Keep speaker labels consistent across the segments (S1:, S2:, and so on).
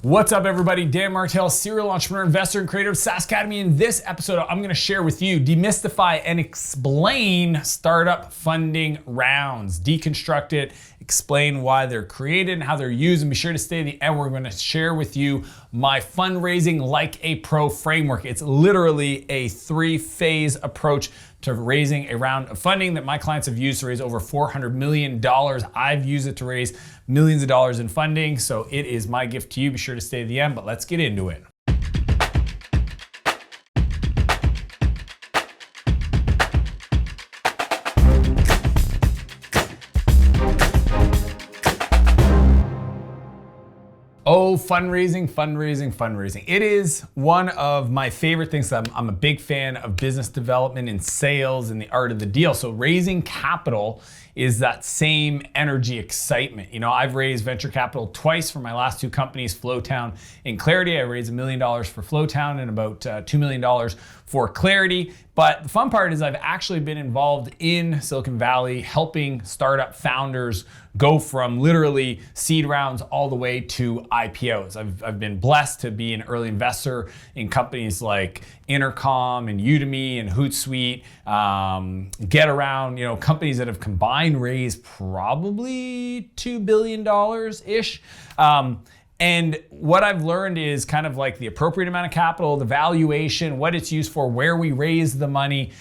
S1: What's up, everybody? Dan Martell, serial entrepreneur, investor, and creator of SaaS Academy. In this episode, I'm going to share with you, demystify and explain startup funding rounds, deconstruct it, explain why they're created and how they're used, and be sure to stay to the end. We're going to share with you my fundraising like a pro framework. It's literally a 3-phase approach to raising a round of funding that my clients have used to raise over $400 million. I've used it to raise millions of dollars in funding, so it is my gift to you. Be sure to stay to the end, but let's get into it. Oh, fundraising. It is one of my favorite things. I'm a big fan of business development and sales and the art of the deal. So raising capital is that same energy, excitement. You know, I've raised venture capital twice for my last two companies, Flowtown and Clarity. I raised $1 million for Flowtown and about $2 million for Clarity. But the fun part is I've actually been involved in Silicon Valley helping startup founders go from literally seed rounds all the way to IPOs. I've been blessed to be an early investor in companies like Intercom and Udemy and Hootsuite, GetAround, you know, companies that have combined raised probably $2 billion-ish. And what I've learned is kind of like the appropriate amount of capital, the valuation, what it's used for, where we raise the money,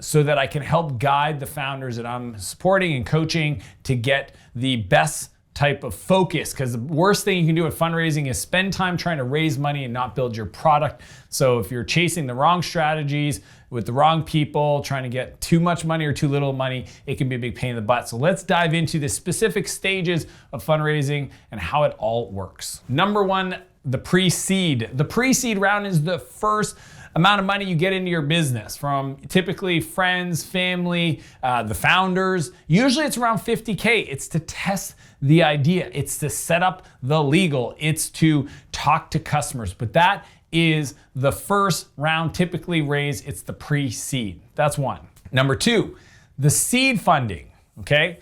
S1: so that I can help guide the founders that I'm supporting and coaching to get the best type of focus. Because the worst thing you can do with fundraising is spend time trying to raise money and not build your product. So if you're chasing the wrong strategies with the wrong people, trying to get too much money or too little money, it can be a big pain in the butt. So let's dive into the specific stages of fundraising and how it all works. Number one, the pre-seed. The pre-seed round is the first amount of money you get into your business from typically friends, family, the founders. Usually it's around $50K. It's to test the idea. It's to set up the legal. It's to talk to customers. But that is the first round typically raised. It's the pre-seed. That's one. Number two, the seed funding, okay?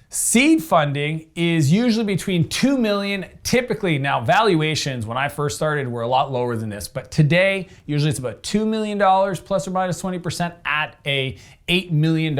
S1: Seed funding is usually between 2 million, typically. Now valuations, when I first started, were a lot lower than this, but today, usually it's about $2 million plus or minus 20% at a $8 million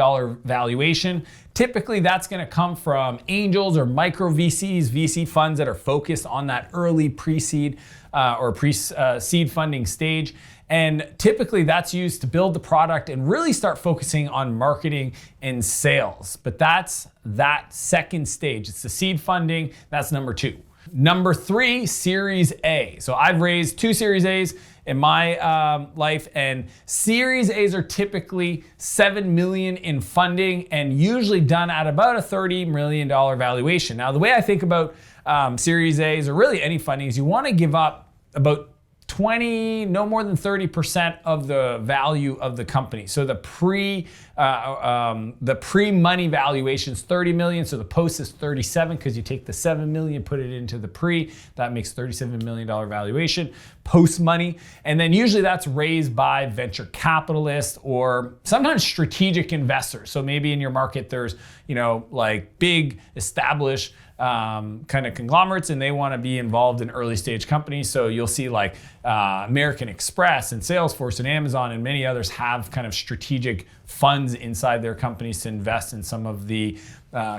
S1: valuation. Typically that's gonna come from angels or micro VCs, VC funds that are focused on that early pre-seed or pre-seed funding stage. And typically that's used to build the product and really start focusing on marketing and sales. But that's that second stage. It's the seed funding. That's number two. Number three, Series A. So I've raised 2 Series A's in my life, and Series A's are typically 7 million in funding and usually done at about a $30 million valuation. Now, the way I think about Series A's or really any funding is you want to give up about 20, no more than 30% of the value of the company. So the pre-money valuation is 30 million. So the post is 37 because you take the 7 million, put it into the pre. That makes $37 million valuation post money. And then usually that's raised by venture capitalists or sometimes strategic investors. So maybe in your market there's, you know, like big established kind of conglomerates, and they want to be involved in early stage companies. So you'll see like American Express and Salesforce and Amazon and many others have kind of strategic funds inside their companies to invest in some of the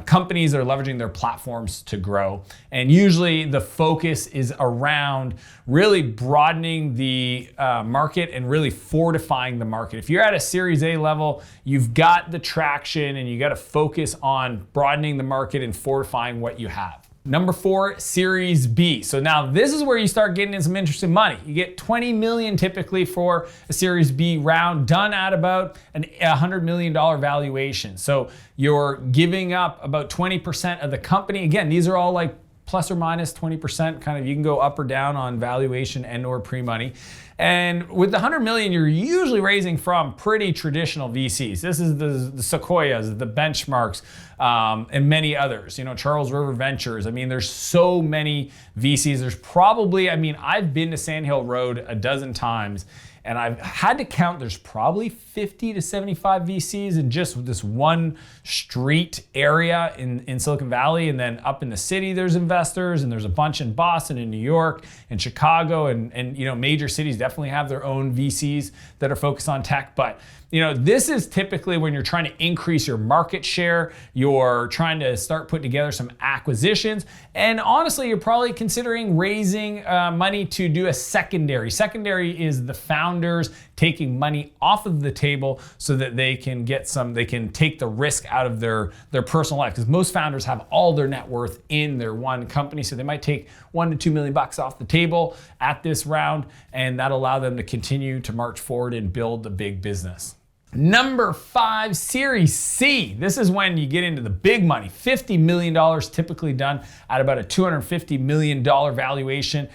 S1: companies that are leveraging their platforms to grow. And usually the focus is around really broadening the market and really fortifying the market. If you're at a Series A level, you've got the traction and you got to focus on broadening the market and fortifying what you have. Number 4, Series B. So now this is where you start getting in some interesting money. You get 20 million typically for a Series B round done at about a $100 million valuation. So you're giving up about 20% of the company. Again, these are all like plus or minus 20%, kind of, you can go up or down on valuation and or pre-money. And with the 100 million, you're usually raising from pretty traditional VCs. This is the Sequoias, the Benchmarks, and many others. You know, Charles River Ventures. I mean, there's so many VCs. There's probably, I mean, I've been to Sand Hill Road a dozen times, And I've had to count, there's probably 50 to 75 VCs in just this one street area in Silicon Valley. And then up in the city, there's investors, and there's a bunch in Boston and New York and Chicago, and you know, major cities definitely have their own VCs that are focused on tech. But you know, this is typically when you're trying to increase your market share, you're trying to start putting together some acquisitions, and honestly, you're probably considering raising money to do a secondary. Secondary is the founders taking money off of the table so that they can take the risk out of their personal life. Because most founders have all their net worth in their one company, so they might take $1 to $2 million off the table at this round, and that'll allow them to continue to march forward and build a big business. Number 5, Series C. This is when you get into the big money. $50 million typically done at about a $250 million valuation.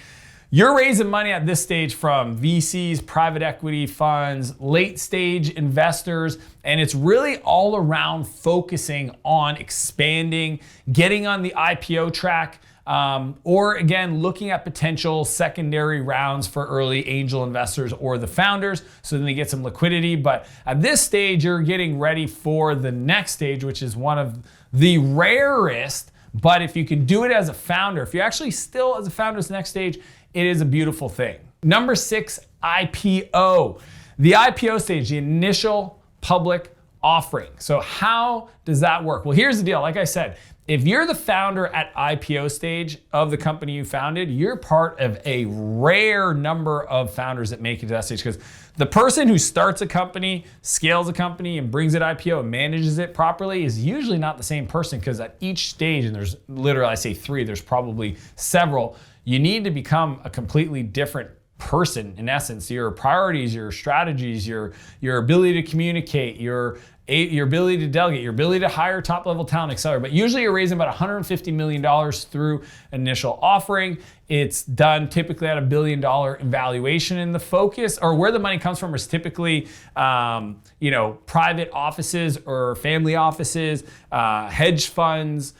S1: You're raising money at this stage from VCs, private equity funds, late stage investors, and it's really all around focusing on expanding, getting on the IPO track, or again, looking at potential secondary rounds for early angel investors or the founders, so then they get some liquidity. But at this stage, you're getting ready for the next stage, which is one of the rarest. But if you can do it as a founder, if you're actually still as a founder at the next stage, it is a beautiful thing. Number 6, IPO. The IPO stage, the initial public offering. So how does that work? Well, here's the deal. Like I said, if you're the founder at IPO stage of the company you founded, you're part of a rare number of founders that make it to that stage, because the person who starts a company, scales a company, and brings it IPO and manages it properly is usually not the same person, because at each stage, and there's literally, I say 3, there's probably several, you need to become a completely different person. In essence, your priorities, your strategies, your ability to communicate, your ability to delegate, your ability to hire top level talent, etc. But usually you're raising about $150 million through initial offering. It's done typically at $1 billion valuation, and the focus, or where the money comes from, is typically private offices or family offices, hedge funds,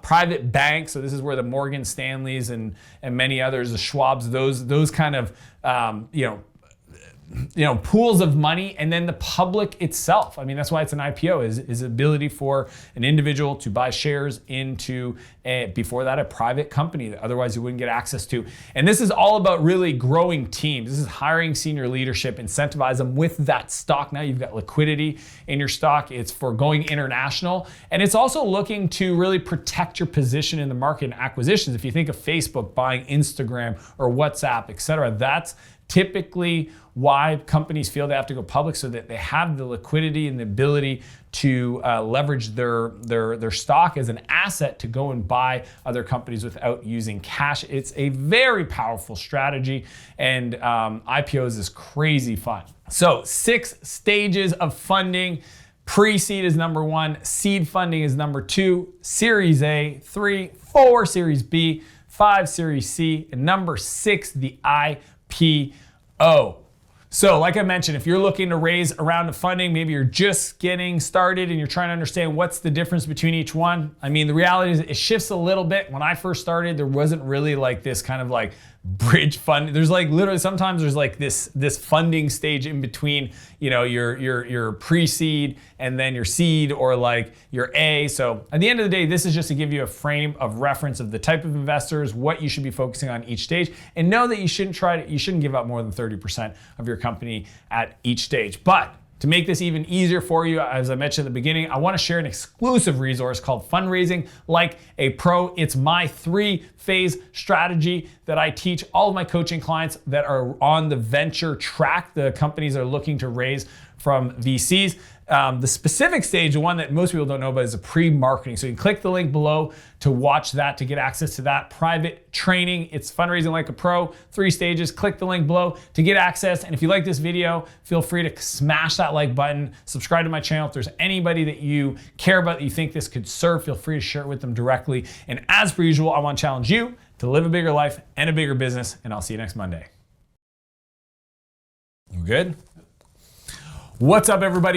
S1: private banks. So this is where the Morgan Stanleys and many others, the Schwabs, those kind of pools of money, and then the public itself. I mean, that's why it's an IPO, is ability for an individual to buy shares into before that a private company that otherwise you wouldn't get access to. And this is all about really growing teams. This is hiring senior leadership, incentivize them with that stock. Now you've got liquidity in your stock. It's for going international, and it's also looking to really protect your position in the market and acquisitions. If you think of Facebook buying Instagram or WhatsApp, etc., that's typically why companies feel they have to go public, so that they have the liquidity and the ability to leverage their stock as an asset to go and buy other companies without using cash. It's a very powerful strategy, and IPOs is crazy fun. So 6 stages of funding. Pre-seed is number 1, seed funding is number 2, Series A, 3, 4, Series B, 5, Series C, and number 6, the IPO. So like I mentioned, if you're looking to raise a round of funding, maybe you're just getting started and you're trying to understand what's the difference between each one. I mean, the reality is it shifts a little bit. When I first started, there wasn't really like this kind of like bridge fund. There's like literally sometimes there's like this funding stage in between, your pre-seed and then your seed, or like your A. So at the end of the day, this is just to give you a frame of reference of the type of investors, what you should be focusing on each stage, and know that you shouldn't give up more than 30% of your company at each stage. But to make this even easier for you, as I mentioned at the beginning, I want to share an exclusive resource called Fundraising Like a Pro. It's my 3-phase strategy that I teach all of my coaching clients that are on the venture track, the companies that are looking to raise from VCs. The specific stage, the one that most people don't know about, is a pre-marketing. So you can click the link below to watch that, to get access to that private training. It's Fundraising Like a Pro, 3 stages. Click the link below to get access. And if you like this video, feel free to smash that like button, subscribe to my channel. If there's anybody that you care about that you think this could serve, feel free to share it with them directly. And as per usual, I want to challenge you to live a bigger life and a bigger business. And I'll see you next Monday. You good? What's up, everybody?